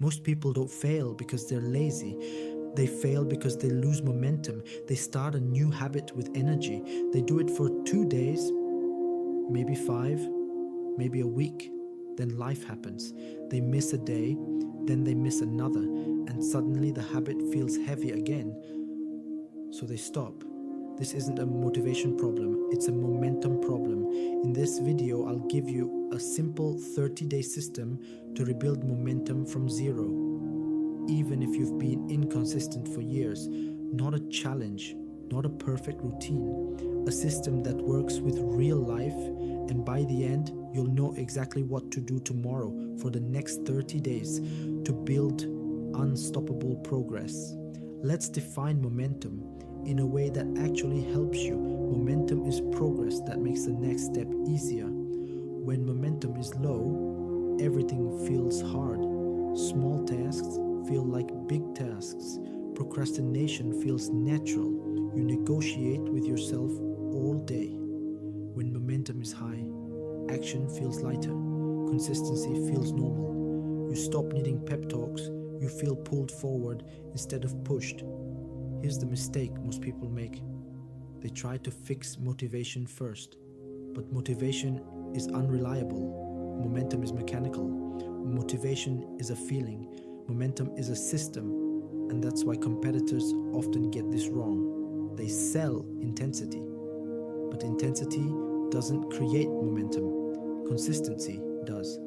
Most people don't fail because they're lazy. They fail because they lose momentum. They start a new habit with energy. They do it for 2 days, maybe 5, maybe a week. Then life happens. They miss a day, then they miss another, and suddenly the habit feels heavy again. So they stop. This isn't a motivation problem, it's a momentum problem. In this video, I'll give you a simple 30-day system to rebuild momentum from zero. Even if you've been inconsistent for years, not a challenge, not a perfect routine, a system that works with real life, and by the end, you'll know exactly what to do tomorrow for the next 30 days to build unstoppable progress. Let's define momentum in a way that actually helps you. Momentum is progress that makes the next step easier. When momentum is low, everything feels hard. Small tasks feel like big tasks. Procrastination feels natural. You negotiate with yourself all day. When momentum is high, action feels lighter. Consistency feels normal. You stop needing pep talks. You feel pulled forward instead of pushed. Here's the mistake most people make. They try to fix motivation first, but motivation is unreliable. Momentum is mechanical. Motivation is a feeling. Momentum is a system, and that's why competitors often get this wrong. They sell intensity, but intensity doesn't create momentum. Consistency does.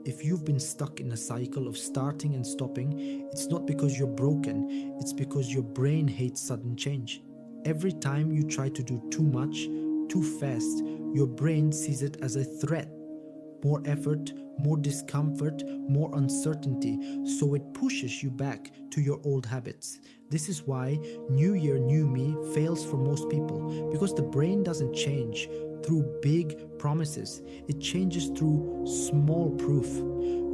If you've been stuck in a cycle of starting and stopping, it's not because you're broken, it's because your brain hates sudden change. Every time you try to do too much, too fast, your brain sees it as a threat. More effort, more discomfort, more uncertainty, so it pushes you back to your old habits. This is why New Year, New Me fails for most people, because the brain doesn't change through big promises. It changes through small proof.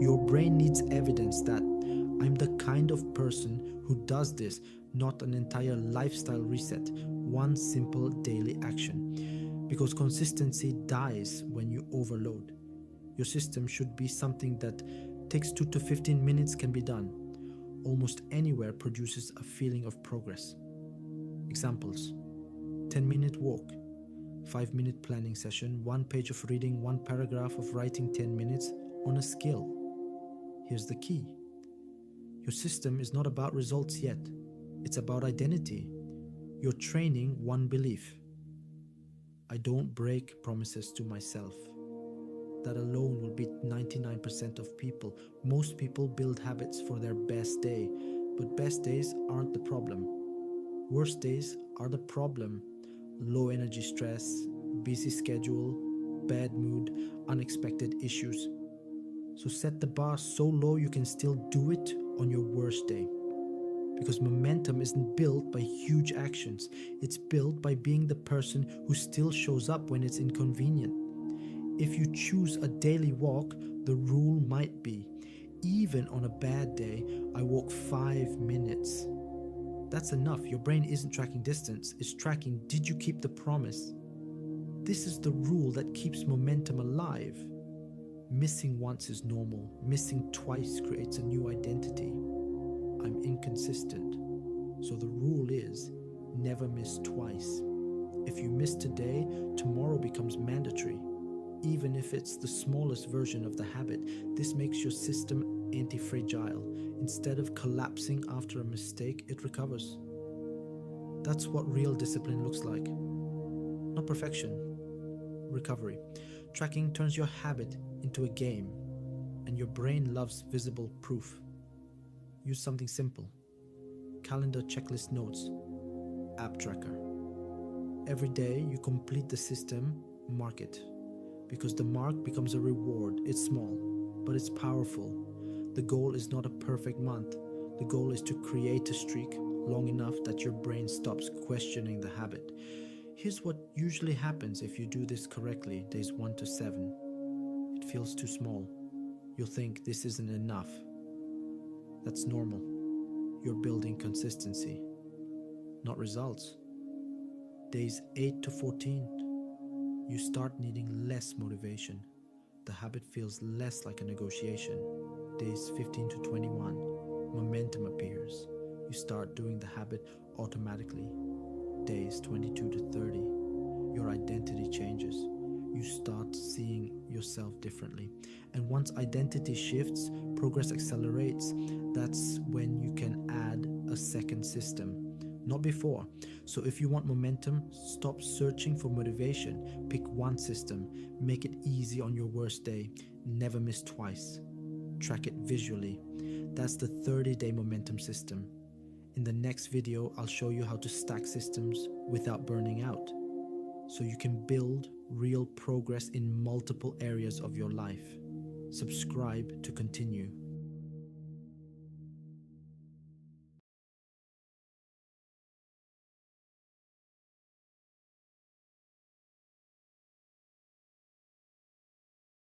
Your brain needs evidence that I'm the kind of person who does this, not an entire lifestyle reset, one simple daily action. Because consistency dies when you overload. Your system should be something that takes 2 to 15 minutes can be done. Almost anywhere produces a feeling of progress. Examples: 10-minute walk, 5-minute planning session, 1 page of reading, 1 paragraph of writing, 10 minutes on a skill. Here's the key. Your system is not about results yet. It's about identity. You're training one belief. I don't break promises to myself. That alone will beat 99% of people. Most people build habits for their best day, but best days aren't the problem. Worst days are the problem. Low energy stress, busy schedule, bad mood, unexpected issues. So set the bar so low you can still do it on your worst day. Because momentum isn't built by huge actions. It's built by being the person who still shows up when it's inconvenient. If you choose a daily walk, the rule might be, even on a bad day, I walk 5 minutes. That's enough. Your brain isn't tracking distance, it's tracking, did you keep the promise? This is the rule that keeps momentum alive. Missing once is normal. Missing twice creates a new identity. I'm inconsistent. So the rule is, never miss twice. If you miss today, tomorrow becomes mandatory. Even if it's the smallest version of the habit, this makes your system anti-fragile. Instead of collapsing after a mistake, it recovers. That's what real discipline looks like. Not perfection, recovery. Tracking turns your habit into a game, and your brain loves visible proof. Use something simple. Calendar, checklist, notes, app tracker. Every day you complete the system, mark it. Because the mark becomes a reward. It's small, but it's powerful. The goal is not a perfect month. The goal is to create a streak long enough that your brain stops questioning the habit. Here's what usually happens if you do this correctly, days 1 to 7. It feels too small. You'll think this isn't enough. That's normal. You're building consistency, not results. Days 8 to 14. You start needing less motivation. The habit feels less like a negotiation. Days 15 to 21. start doing the habit automatically. Days 22 to 30, your identity changes. You start seeing yourself differently. And once identity shifts, progress accelerates. That's when you can add a second system, not before. So if you want momentum, stop searching for motivation. Pick one system. Make it easy on your worst day. Never miss twice. Track it visually. That's the 30-day momentum system. In the next video, I'll show you how to stack systems without burning out, so you can build real progress in multiple areas of your life. Subscribe to continue.